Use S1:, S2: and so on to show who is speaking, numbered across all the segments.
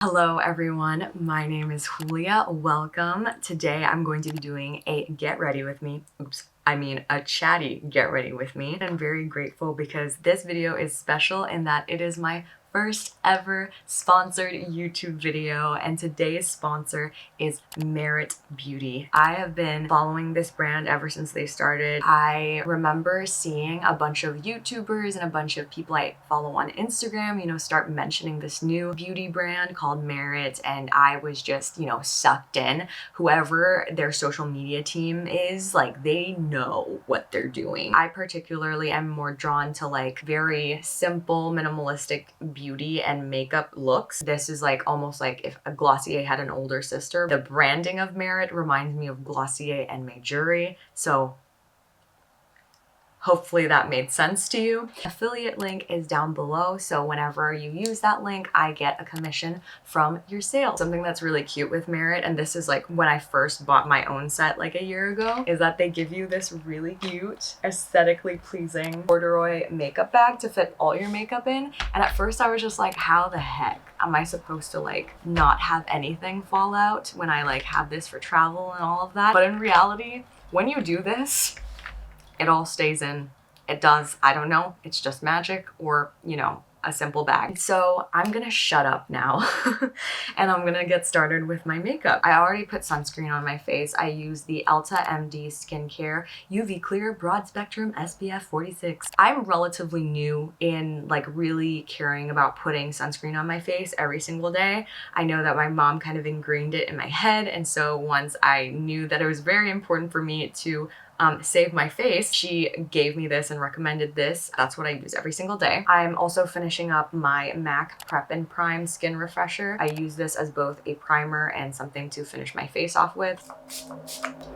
S1: Hello everyone, my name is Hoo-Lee-Yah. Welcome. Today I'm going to be doing a get ready with me. A chatty get ready with me. I'm very grateful because this video is special in that it is my first ever sponsored YouTube video, and today's sponsor is Merit Beauty. I have been following this brand ever since they started. I remember seeing a bunch of YouTubers and a bunch of people I follow on Instagram, start mentioning this new beauty brand called Merit, and I was just, sucked in. Whoever their social media team is, they know what they're doing. I particularly am more drawn to very simple, minimalistic beauty and makeup looks. This is almost like if a Glossier had an older sister. The branding of Merit reminds me of Glossier and Majorie, so hopefully that made sense to you. Affiliate link is down below, so whenever you use that link, I get a commission from your sale. Something that's really cute with Merit, and this is when I first bought my own set a year ago, is that they give you this really cute, aesthetically pleasing corduroy makeup bag to fit all your makeup in. And at first I was just like, how the heck am I supposed to not have anything fall out when I have this for travel and all of that? But in reality, when you do this, it all stays in. It does. I don't know. It's just magic, or, a simple bag. So I'm gonna shut up now and I'm gonna get started with my makeup. I already put sunscreen on my face. I use the Elta MD Skincare UV Clear Broad Spectrum SPF 46. I'm relatively new in really caring about putting sunscreen on my face every single day. I know that my mom kind of ingrained it in my head, and so once I knew that it was very important for me to save my face, she gave me this and recommended this. That's what I use every single day. I'm also finishing up my MAC Prep and Prime Skin Refresher. I use this as both a primer and something to finish my face off with.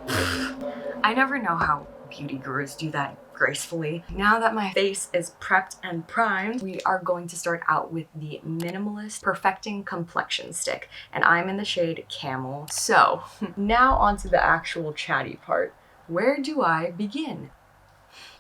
S1: I never know how beauty gurus do that gracefully. Now that my face is prepped and primed, we are going to start out with the Minimalist Perfecting Complexion Stick, and I'm in the shade Camel. So now onto the actual chatty part. Where do I begin?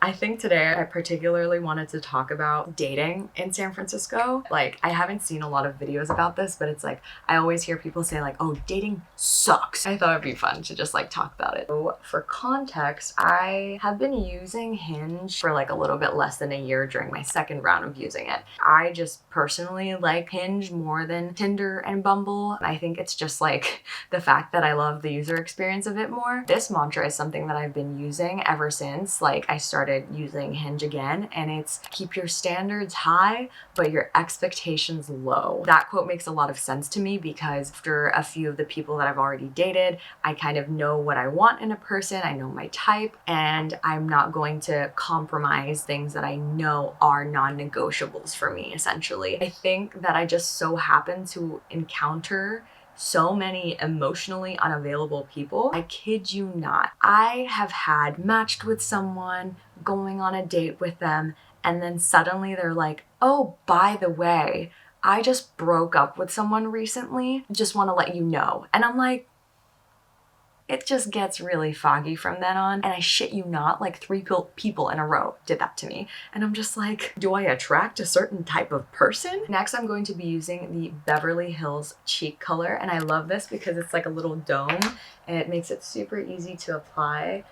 S1: I think today I particularly wanted to talk about dating in San Francisco. I haven't seen a lot of videos about this, but it's I always hear people say oh, dating sucks. I thought it'd be fun to just talk about it. So for context, I have been using Hinge for a little bit less than a year during my second round of using it. I just personally like Hinge more than Tinder and Bumble. I think it's just the fact that I love the user experience of it more. This mantra is something that I've been using ever since I started using Hinge again, and it's keep your standards high but your expectations low. That quote makes a lot of sense to me because after a few of the people that I've already dated, I kind of know what I want in a person, I know my type, and I'm not going to compromise things that I know are non-negotiables for me, essentially. I think that I just so happen to encounter so many emotionally unavailable people. I kid you not. I have had matched with someone, going on a date with them, and then suddenly they're oh, by the way, I just broke up with someone recently. Just want to let you know. And I'm it just gets really foggy from then on. And I shit you not, 3 people in a row did that to me. And I'm just do I attract a certain type of person? Next, I'm going to be using the Beverly Hills Cheek Color. And I love this because it's a little dome and it makes it super easy to apply.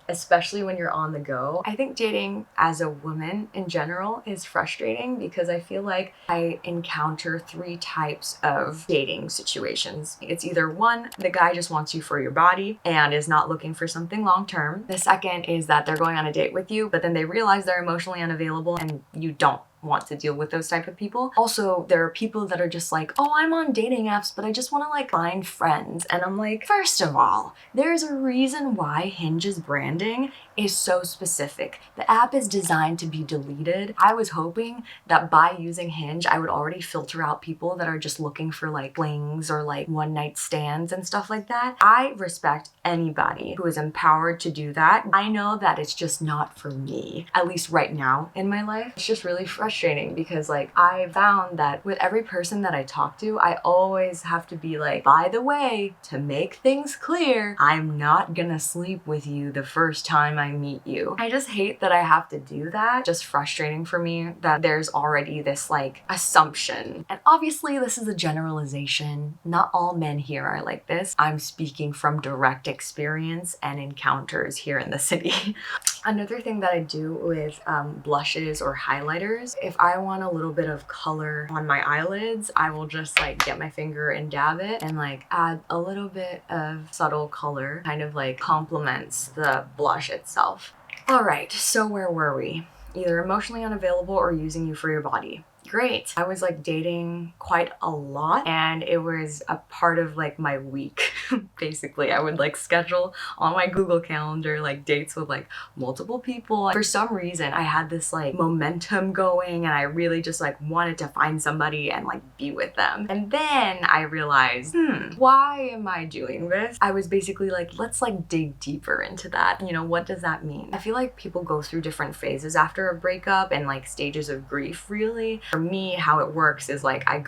S1: Especially when you're on the go. I think dating as a woman in general is frustrating because I feel I encounter 3 types of dating situations. It's either 1, the guy just wants you for your body and is not looking for something long term. The second is that they're going on a date with you, but then they realize they're emotionally unavailable and you don't want to deal with those type of people. Also, there are people that are just oh, I'm on dating apps, but I just want to find friends. And I'm first of all, there's a reason why Hinge's branding is so specific. The app is designed to be deleted. I was hoping that by using Hinge, I would already filter out people that are just looking for flings or one night stands and stuff like that. I respect anybody who is empowered to do that. I know that it's just not for me, at least right now in my life. It's just really frustrating frustrating because like I found that with every person that I talk to, I always have to be like, by the way, to make things clear, I'm not gonna sleep with you the first time I meet you. I just hate that I have to do that. Just frustrating for me that there's already this like assumption. And obviously this is a generalization. Not all men here are like this. I'm speaking from direct experience and encounters here in the city. Another thing that I do with blushes or highlighters, if I want a little bit of color on my eyelids, I will just like get my finger and dab it and like add a little bit of subtle color, kind of like complements the blush itself. All right, so where were we? Either emotionally unavailable or using you for your body. Great. I was like dating quite a lot and it was a part of like my week. Basically, I would like schedule on my Google Calendar like dates with like multiple people. For some reason, I had this like momentum going and I really just like wanted to find somebody and like be with them. And then I realized, why am I doing this? I was basically like, let's like dig deeper into that. You know, what does that mean? I feel like people go through different phases after a breakup and like stages of grief, really. For me, how it works is like I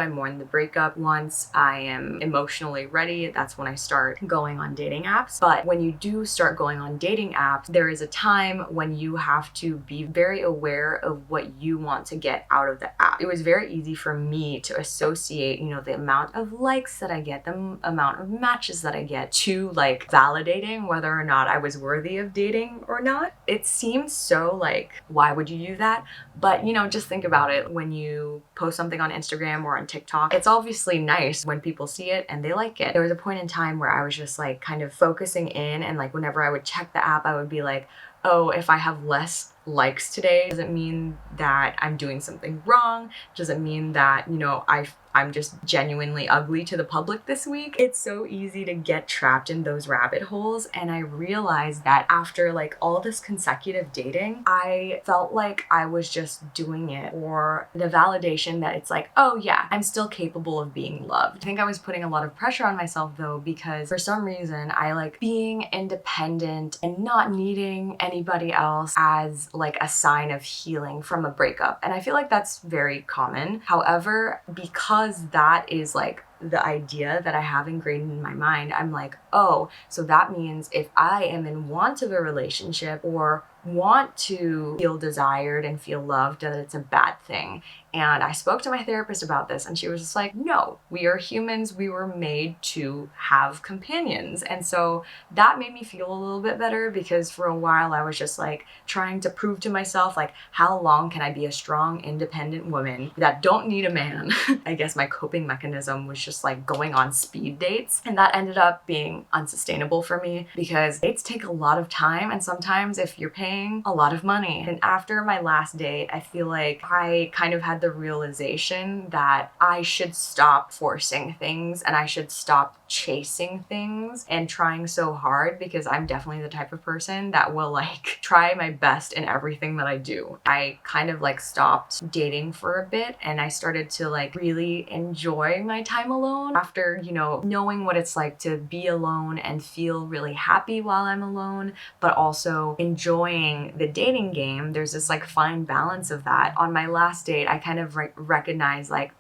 S1: mourn the breakup. Once I am emotionally ready, that's when I start going on dating apps. But when you do start going on dating apps, there is a time when you have to be very aware of what you want to get out of the app. It was very easy for me to associate, you know, the amount of likes that I get, the amount of matches that I get to like validating whether or not I was worthy of dating or not. It seems so like, why would you do that? But you know, just think about it. When you post something on Instagram or on TikTok, it's obviously nice when people see it and they like it. There was a point in time where I was just like kind of focusing in and like whenever I would check the app, I would be like, oh, if I have less likes today, does it mean that I'm doing something wrong? Does it mean that, you know, I'm just genuinely ugly to the public this week? It's so easy to get trapped in those rabbit holes. And I realized that after like all this consecutive dating, I felt like I was just doing it for the validation that it's like, oh yeah, I'm still capable of being loved. I think I was putting a lot of pressure on myself though, because for some reason I like being independent and not needing anybody else as like a sign of healing from a breakup. And I feel like that's very common. However, because that is like the idea that I have ingrained in my mind, I'm like, oh, so that means if I am in want of a relationship or want to feel desired and feel loved, that it's a bad thing. And I spoke to my therapist about this and she was just like, no, we are humans. We were made to have companions. And so that made me feel a little bit better, because for a while I was just like trying to prove to myself, like, how long can I be a strong, independent woman that don't need a man? I guess my coping mechanism was just like going on speed dates. And that ended up being unsustainable for me because dates take a lot of time. And sometimes if you're paying a lot of money. And after my last date, I feel like I kind of had the realization that I should stop forcing things and I should stop chasing things and trying so hard, because I'm definitely the type of person that will like try my best in everything that I do. I kind of like stopped dating for a bit and I started to like really enjoy my time alone after, you know, knowing what it's like to be alone and feel really happy while I'm alone, but also enjoying the dating game. There's this like fine balance of that. On my last date, I kind of recognized like,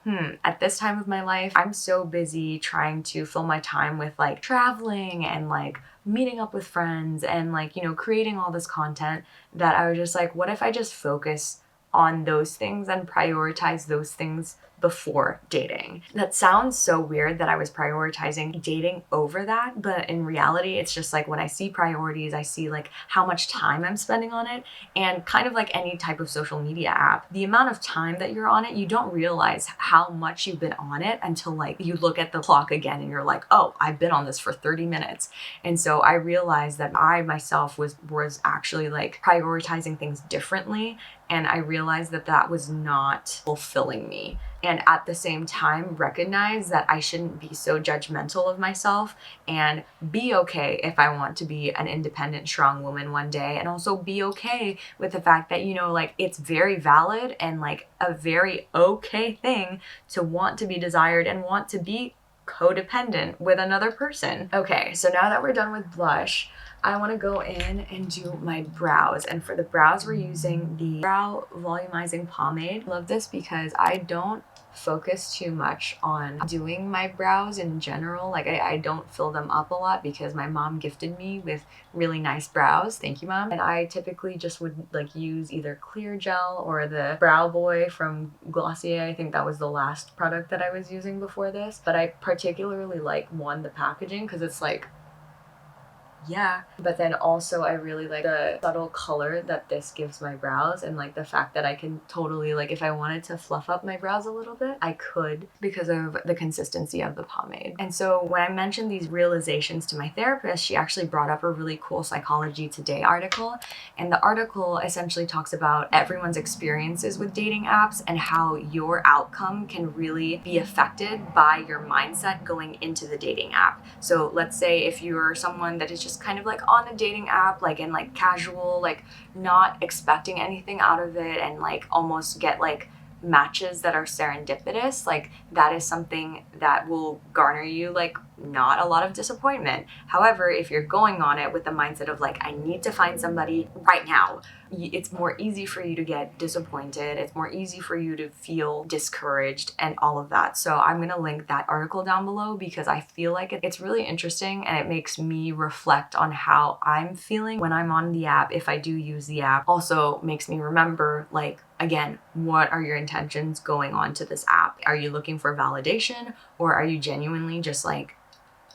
S1: at this time of my life, I'm so busy trying to fill my time with like traveling and like meeting up with friends and like, you know, creating all this content, that I was just like, what if I just focus on those things and prioritize those things before dating? That sounds so weird that I was prioritizing dating over that, but in reality, it's just like when I see priorities, I see like how much time I'm spending on it. And kind of like any type of social media app, the amount of time that you're on it, you don't realize how much you've been on it until like you look at the clock again and you're like, oh, I've been on this for 30 minutes. And so I realized that I myself was actually like prioritizing things differently. And I realized that that was not fulfilling me. And at the same time, recognize that I shouldn't be so judgmental of myself and be okay if I want to be an independent, strong woman one day. And also be okay with the fact that, you know, like it's very valid and like a very okay thing to want to be desired and want to be codependent with another person. Okay, so now that we're done with blush, I want to go in and do my brows. And for the brows, we're using the Brow Volumizing Pomade. Love this because I don't focus too much on doing my brows in general. Like I don't fill them up a lot because my mom gifted me with really nice brows. Thank you, Mom. And I typically just would like use either clear gel or the Brow Boy from Glossier. I think that was the last product that I was using before this. But I particularly like the packaging because it's like, yeah, but then also I really like the subtle color that this gives my brows, and like the fact that I can totally, like, if I wanted to fluff up my brows a little bit, I could because of the consistency of the pomade. And so when I mentioned these realizations to my therapist, she actually brought up a really cool Psychology Today article, and the article essentially talks about everyone's experiences with dating apps and how your outcome can really be affected by your mindset going into the dating app. So let's say if you're someone that is just kind of like on a dating app, like in like casual, like not expecting anything out of it, and like almost get like matches that are serendipitous, like that is something that will garner you like not a lot of disappointment. However, if you're going on it with the mindset of like, I need to find somebody right now, it's more easy for you to get disappointed. It's more easy for you to feel discouraged and all of that. So I'm going to link that article down below because I feel like it's really interesting and it makes me reflect on how I'm feeling when I'm on the app, if I do use the app. Also makes me remember, like, again, what are your intentions going on to this app? Are you looking for validation, or are you genuinely just like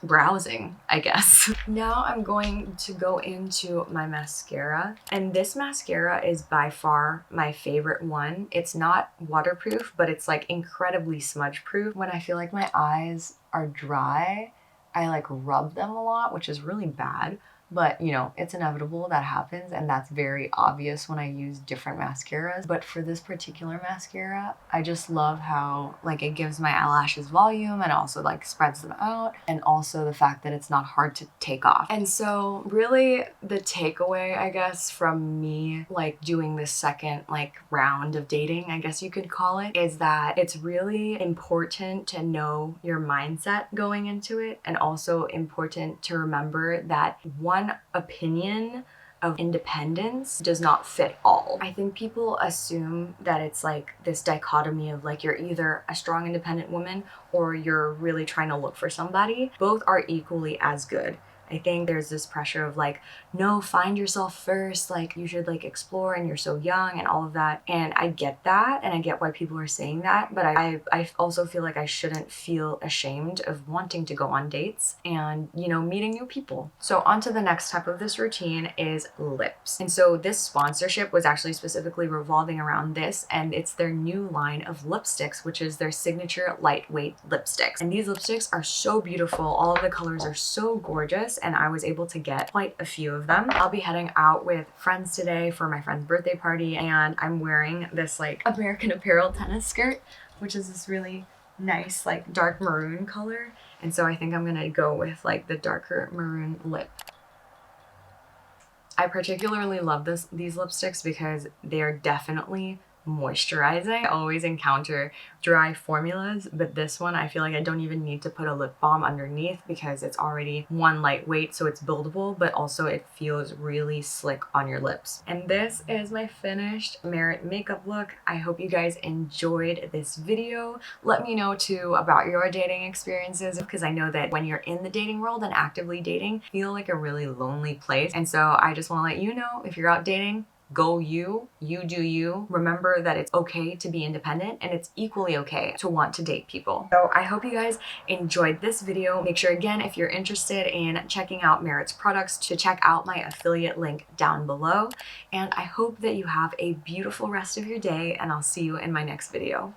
S1: browsing, I guess? Now I'm going to go into my mascara, and this mascara is by far my favorite one. It's not waterproof, but it's like incredibly smudge proof. When I feel like my eyes are dry, I like rub them a lot, which is really bad. But, you know, it's inevitable, that happens, and that's very obvious when I use different mascaras. But for this particular mascara, I just love how, like, it gives my eyelashes volume and also, like, spreads them out, and also the fact that it's not hard to take off. And so, really, the takeaway, I guess, from me, like, doing this second, like, round of dating, I guess you could call it, is that it's really important to know your mindset going into it, and also important to remember that one opinion of independence does not fit all. I think people assume that it's like this dichotomy of like you're either a strong independent woman or you're really trying to look for somebody. Both are equally as good. I think there's this pressure of like, no, find yourself first, like you should like explore and you're so young and all of that. And I get that, and I get why people are saying that, but I also feel like I shouldn't feel ashamed of wanting to go on dates and, you know, meeting new people. So on to the next step of this routine is lips. And so this sponsorship was actually specifically revolving around this, and it's their new line of lipsticks, which is their signature lightweight lipsticks. And these lipsticks are so beautiful. All of the colors are so gorgeous, and I was able to get quite a few of them. I'll be heading out with friends today for my friend's birthday party, and I'm wearing this like American Apparel tennis skirt, which is this really nice like dark maroon color. And so I think I'm gonna go with like the darker maroon lip. I particularly love these lipsticks because they are definitely moisturizing. I always encounter dry formulas, but this one I feel like I don't even need to put a lip balm underneath because it's already one lightweight, so it's buildable, but also it feels really slick on your lips. And this is my finished Merit makeup look. I hope you guys enjoyed this video. Let me know too about your dating experiences, because I know that when you're in the dating world and actively dating, feel like a really lonely place. And so I just want to let you know, if you're out dating, go you do you. Remember that it's okay to be independent, and it's equally okay to want to date people. So I hope you guys enjoyed this video. Make sure again, if you're interested in checking out Merit's products, to check out my affiliate link down below. And I hope that you have a beautiful rest of your day, and I'll see you in my next video.